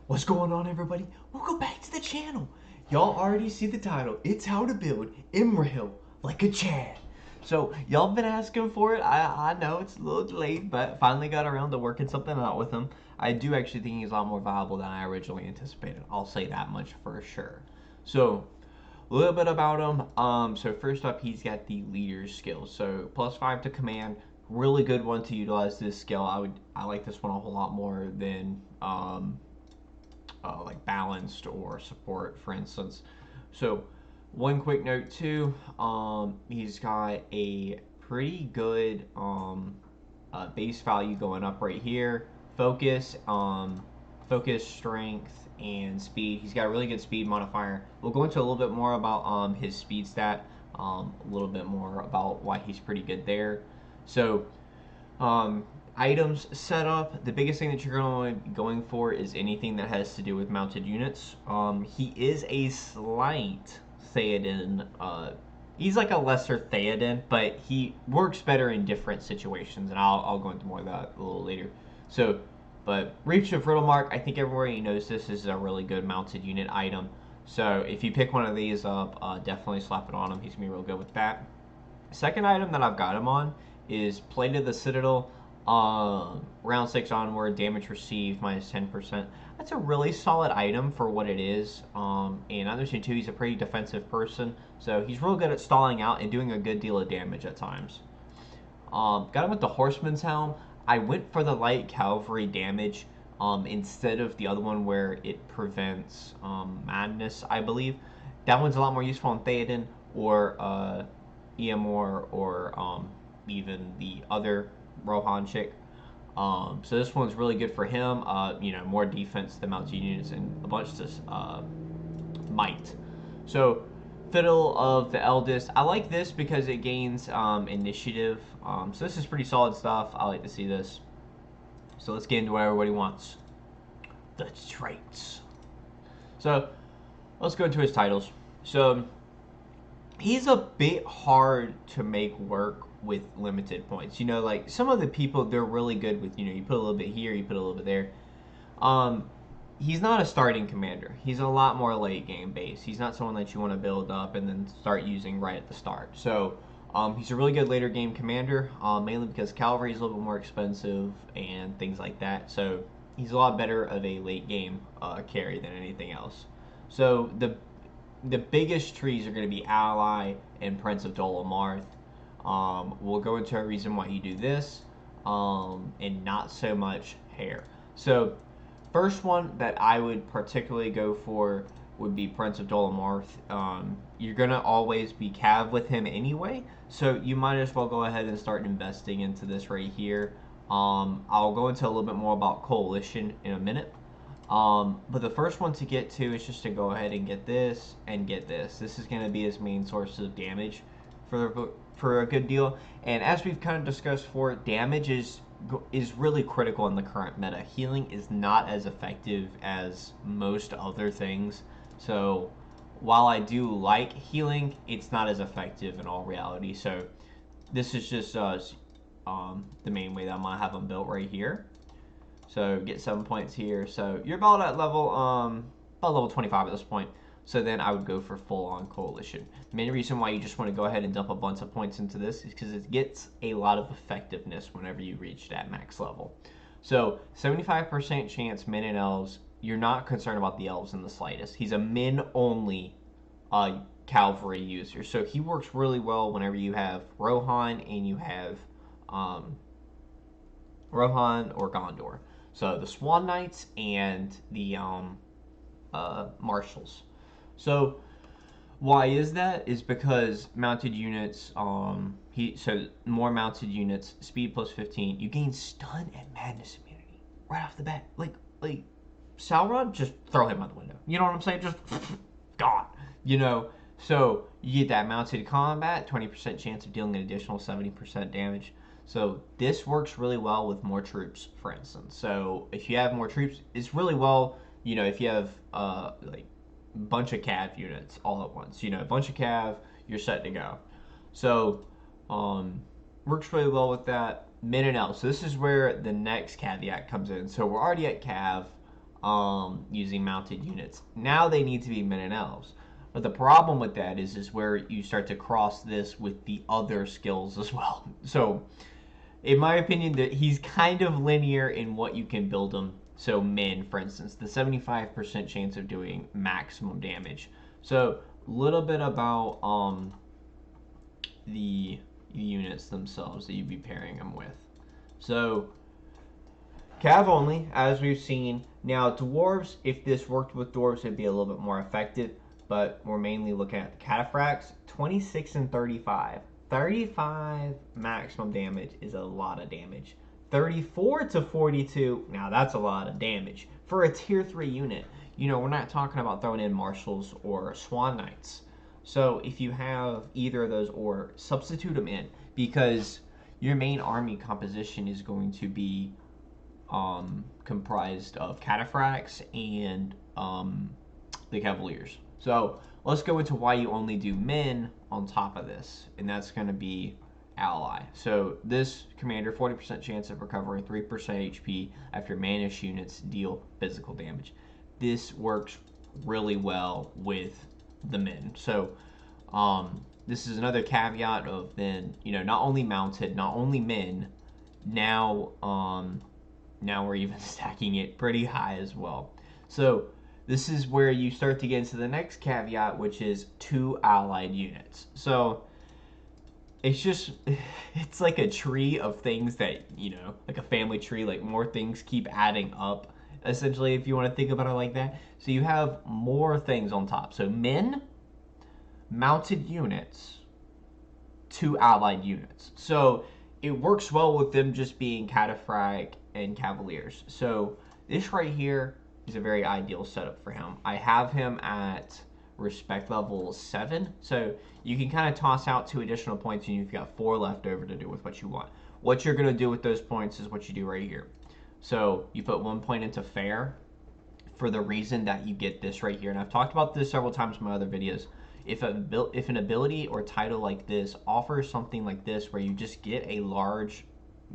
What's going on, everybody? Welcome back to the channel. Y'all already see the title. It's how to build Imrahil like a Chad. So y'all been asking for it. I know it's a little delayed, but finally got around to working something out with him. I do actually think he's a lot more viable than I originally anticipated. I'll say that much for sure. So a little bit about him. So first up, he's got the leader skill. So +5 to command. Really good one to utilize this skill. I like this one a whole lot more than like balanced or support, for instance. So, one quick note too, he's got a pretty good base value going up right here. Focus, focus, strength, and speed. He's got a really good speed modifier. We'll go into a little bit more about his speed stat, a little bit more about why he's pretty good there. So, um, items setup, the biggest thing that you're going for is anything that has to do with mounted units. He is a slight Theoden. He's like a lesser Theoden, but he works better in different situations, and I'll go into more of that a little later. So, but Reach of Riddlemark, I think everybody knows this is a really good mounted unit item. So if you pick one of these up, definitely slap it on him. He's gonna be real good with that. Second item that I've got him on is Plate of the Citadel. Round 6 onward, damage received minus 10%. That's a really solid item for what it is. And I understand too, he's a pretty defensive person, so he's real good at stalling out and doing a good deal of damage at times. Got him with the Horseman's Helm. I went for the light cavalry damage instead of the other one where it prevents madness, I believe. That one's a lot more useful on Theoden or Eamor or even the other Rohan chick. So this one's really good for him. More defense than mounted units and a bunch of might. So Fiddle of the Eldest. I like this because it gains initiative. So this is pretty solid stuff. I like to see this. So let's get into what everybody wants. The traits. So let's go into his titles. So he's a bit hard to make work with limited points. Like some of the people, they're really good with, you put a little bit here, you put a little bit there. He's not a starting commander. He's a lot more late game based. He's not someone that you want to build up and then start using right at the start. So he's a really good later game commander, mainly because cavalry is a little bit more expensive and things like that. So he's a lot better of a late game carry than anything else. So the biggest trees are going to be Ally and Prince of Dolomarth. We'll go into a reason why you do this, and not so much hair. So, first one that I would particularly go for would be Prince of Dolomarth. You're gonna always be Cav with him anyway, so you might as well go ahead and start investing into this right here. I'll go into a little bit more about Coalition in a minute. But the first one to get to is just to go ahead and get this and get this. This is going to be his main source of damage for a good deal. And as we've kind of discussed before, damage is really critical in the current meta. Healing is not as effective as most other things. So while I do like healing, it's not as effective in all reality. So this is just the main way that I'm going to have them built right here. So get 7 points here. So you're about at about level 25 at this point. So then I would go for full on Coalition. The main reason why you just want to go ahead and dump a bunch of points into this is because it gets a lot of effectiveness whenever you reach that max level. So 75% chance men and elves. You're not concerned about the elves in the slightest. He's a men only cavalry user. So he works really well whenever you have Rohan and you have Rohan or Gondor. So the Swan Knights and the Marshals. So why is that? Is because mounted units, so more mounted units, speed plus 15, you gain stun and madness immunity right off the bat. Like Sauron, just throw him out the window. You know what I'm saying? Just gone. So you get that mounted combat, 20% chance of dealing an additional 70% damage. So this works really well with more troops, for instance. So if you have more troops, it's really well, if you have like a bunch of cav units all at once. A bunch of cav, you're set to go. So works really well with that. Min and L. So this is where the next caveat comes in. So we're already at cav. using mounted units. Now they need to be men and elves. But the problem with that is where you start to cross this with the other skills as well. So, in my opinion, that he's kind of linear in what you can build him. So, men, for instance, the 75% chance of doing maximum damage. So, a little bit about the units themselves that you'd be pairing them with. So, Cav only, as we've seen. Now, dwarves, if this worked with dwarves, it'd be a little bit more effective, but we're mainly looking at the cataphracts. 26 and 35. 35 maximum damage is a lot of damage. 34 to 42, now that's a lot of damage. For a tier 3 unit, you know, we're not talking about throwing in marshals or swan knights. So if you have either of those, or substitute them in, because your main army composition is going to be comprised of cataphracts and the cavaliers. So let's go into why you only do men on top of this, and that's going to be ally. So this commander, 40% chance of recovering 3% HP after manish units deal physical damage. This works really well with the men. So this is another caveat of then, you know, not only mounted, not only men, now now we're even stacking it pretty high as well. So this is where you start to get into the next caveat, which is 2 allied units. So it's just, it's like a tree of things that, you know, like a family tree, like more things keep adding up, essentially, if you want to think about it like that. So you have more things on top. So men, mounted units, 2 allied units. So it works well with them just being cataphract and cavaliers. So this right here is a very ideal setup for him. I have him at respect level 7, so you can kind of toss out 2 additional points and you've got 4 left over to do with what you want. What you're going to do with those points is what you do right here. So you put 1 point into fair for the reason that you get this right here, and I've talked about this several times in my other videos. If an ability or title like this offers something like this where you just get a large,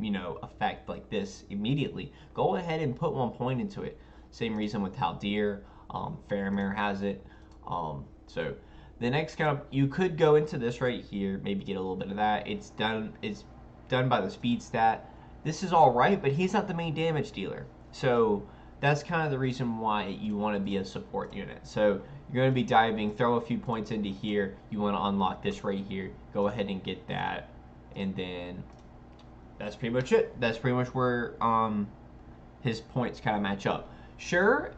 you know, effect like this immediately, go ahead and put 1 point into it. Same reason with Haldir, Faramir has it. So the next kind of, you could go into this right here, maybe get a little bit of that. It's done by the speed stat. This is all right, but he's not the main damage dealer. So that's kind of the reason why you want to be a support unit. So you're going to be diving, throw a few points into here. You want to unlock this right here. Go ahead and get that, and then that's pretty much it. That's pretty much where his points kind of match up. Sure,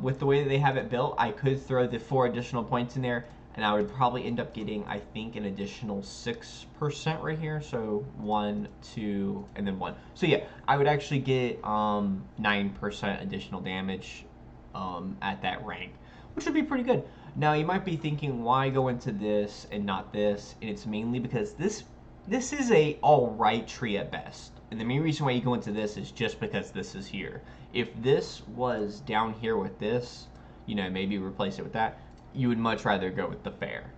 with the way that they have it built, I could throw the 4 additional points in there, and I would probably end up getting, I think, an additional 6% right here. So 1, 2, and then 1. So yeah, I would actually get 9% additional damage at that rank, which would be pretty good. Now, you might be thinking, why go into this and not this? And it's mainly because this is a alright tree at best. And the main reason why you go into this is just because this is here. If this was down here with this, you know, maybe replace it with that, you would much rather go with the fair.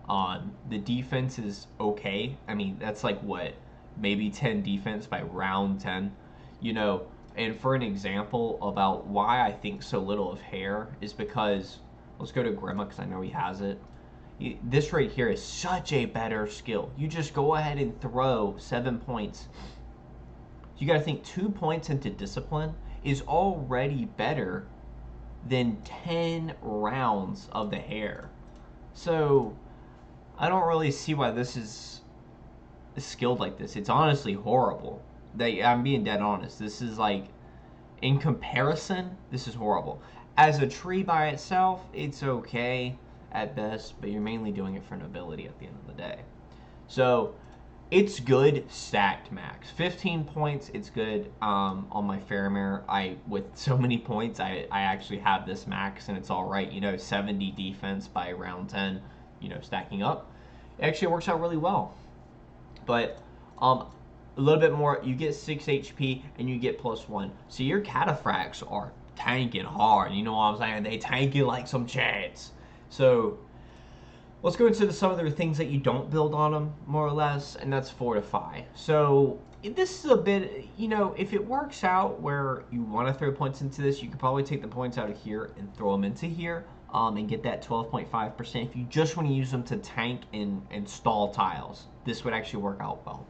The defense is okay. I mean, that's like what, maybe 10 defense by round 10, you know. And for an example about why I think so little of hair is because, let's go to Grima because I know he has it. This right here is such a better skill. You just go ahead and throw 7 points. You got to think 2 points into discipline is already better than 10 rounds of the hair. So I don't really see why this is skilled like this. It's honestly horrible. I'm being dead honest. This is like, in comparison, this is horrible. As a tree by itself, it's okay at best, but you're mainly doing it for an ability at the end of the day. So it's good stacked max. 15 points, it's good. On my Faramir, with so many points, I actually have this max, and it's all right. You know, 70 defense by round 10, you know, stacking up. It actually works out really well. But a little bit more, you get 6 HP, and you get +1. So your cataphracts are tanking hard. You know what I'm saying? They tanking like some chats. So Let's go into some of the things that you don't build on him, more or less, and that's fortify. So this is a bit, if it works out where you want to throw points into this, you could probably take the points out of here and throw them into here, and get that 12.5%. If you just want to use them to tank and stall tiles, this would actually work out well.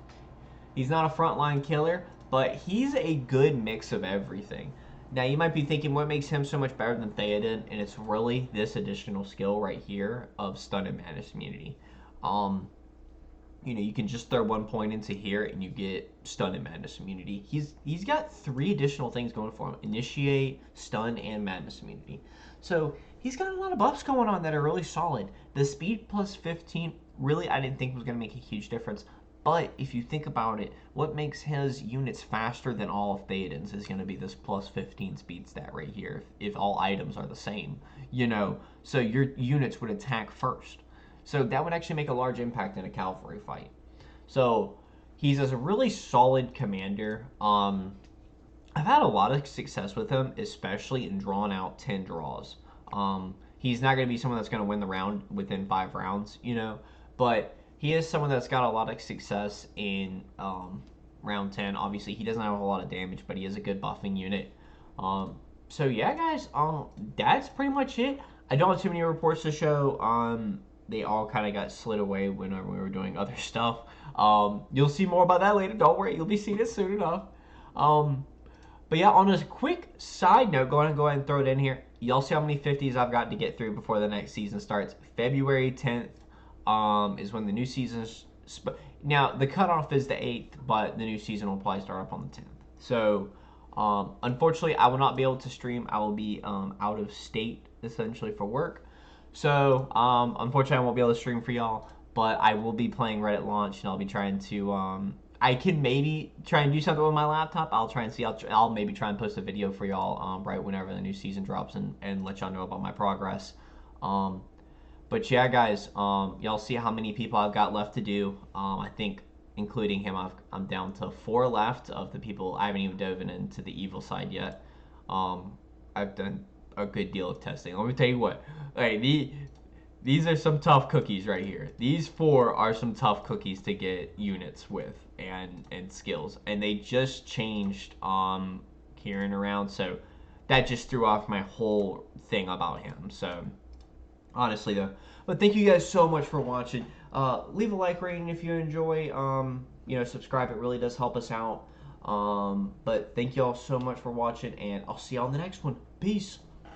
He's not a frontline killer, but he's a good mix of everything. Now you might be thinking, what makes him so much better than Theoden? And it's really this additional skill right here of stun and madness immunity. You can just throw 1 point into here and you get stun and madness immunity. He's got 3 additional things going for him: initiate, stun, and madness immunity. So he's got a lot of buffs going on that are really solid. The speed plus 15, really, I didn't think was going to make a huge difference. But if you think about it, what makes his units faster than all of Theoden's is going to be this plus 15 speed stat right here, if all items are the same, So your units would attack first. So that would actually make a large impact in a cavalry fight. So he's a really solid commander. I've had a lot of success with him, especially in drawn out 10 draws. He's not going to be someone that's going to win the round within 5 rounds, but he is someone that's got a lot of success in round 10. Obviously, he doesn't have a lot of damage, but he is a good buffing unit. So yeah, guys, that's pretty much it. I don't have too many reports to show. They all kind of got slid away whenever we were doing other stuff. You'll see more about that later. Don't worry, you'll be seeing it soon enough. But yeah, on a quick side note, go ahead and throw it in here. Y'all see how many 50s I've got to get through before the next season starts. February 10th. Is when the new season now the cutoff is the 8th, but the new season will probably start up on the 10th. So unfortunately I will not be able to stream. I will be out of state essentially for work, so unfortunately I won't be able to stream for y'all, but I will be playing Reddit launch, and I'll be trying to I can maybe try and do something with my laptop. I'll try and see. I'll maybe try and post a video for y'all right whenever the new season drops, and let y'all know about my progress. But yeah, guys, y'all see how many people I've got left to do. I think, including him, I'm down to 4 left of the people. I haven't even dove into the evil side yet. I've done a good deal of testing. Let me tell you what. These are some tough cookies right here. These 4 are some tough cookies to get units with and skills. And they just changed Kieran around, so that just threw off my whole thing about him. So honestly though, but thank you guys so much for watching. Leave a like rating if you enjoy. Subscribe, it really does help us out. But thank you all so much for watching, and I'll see you on the next one. Peace.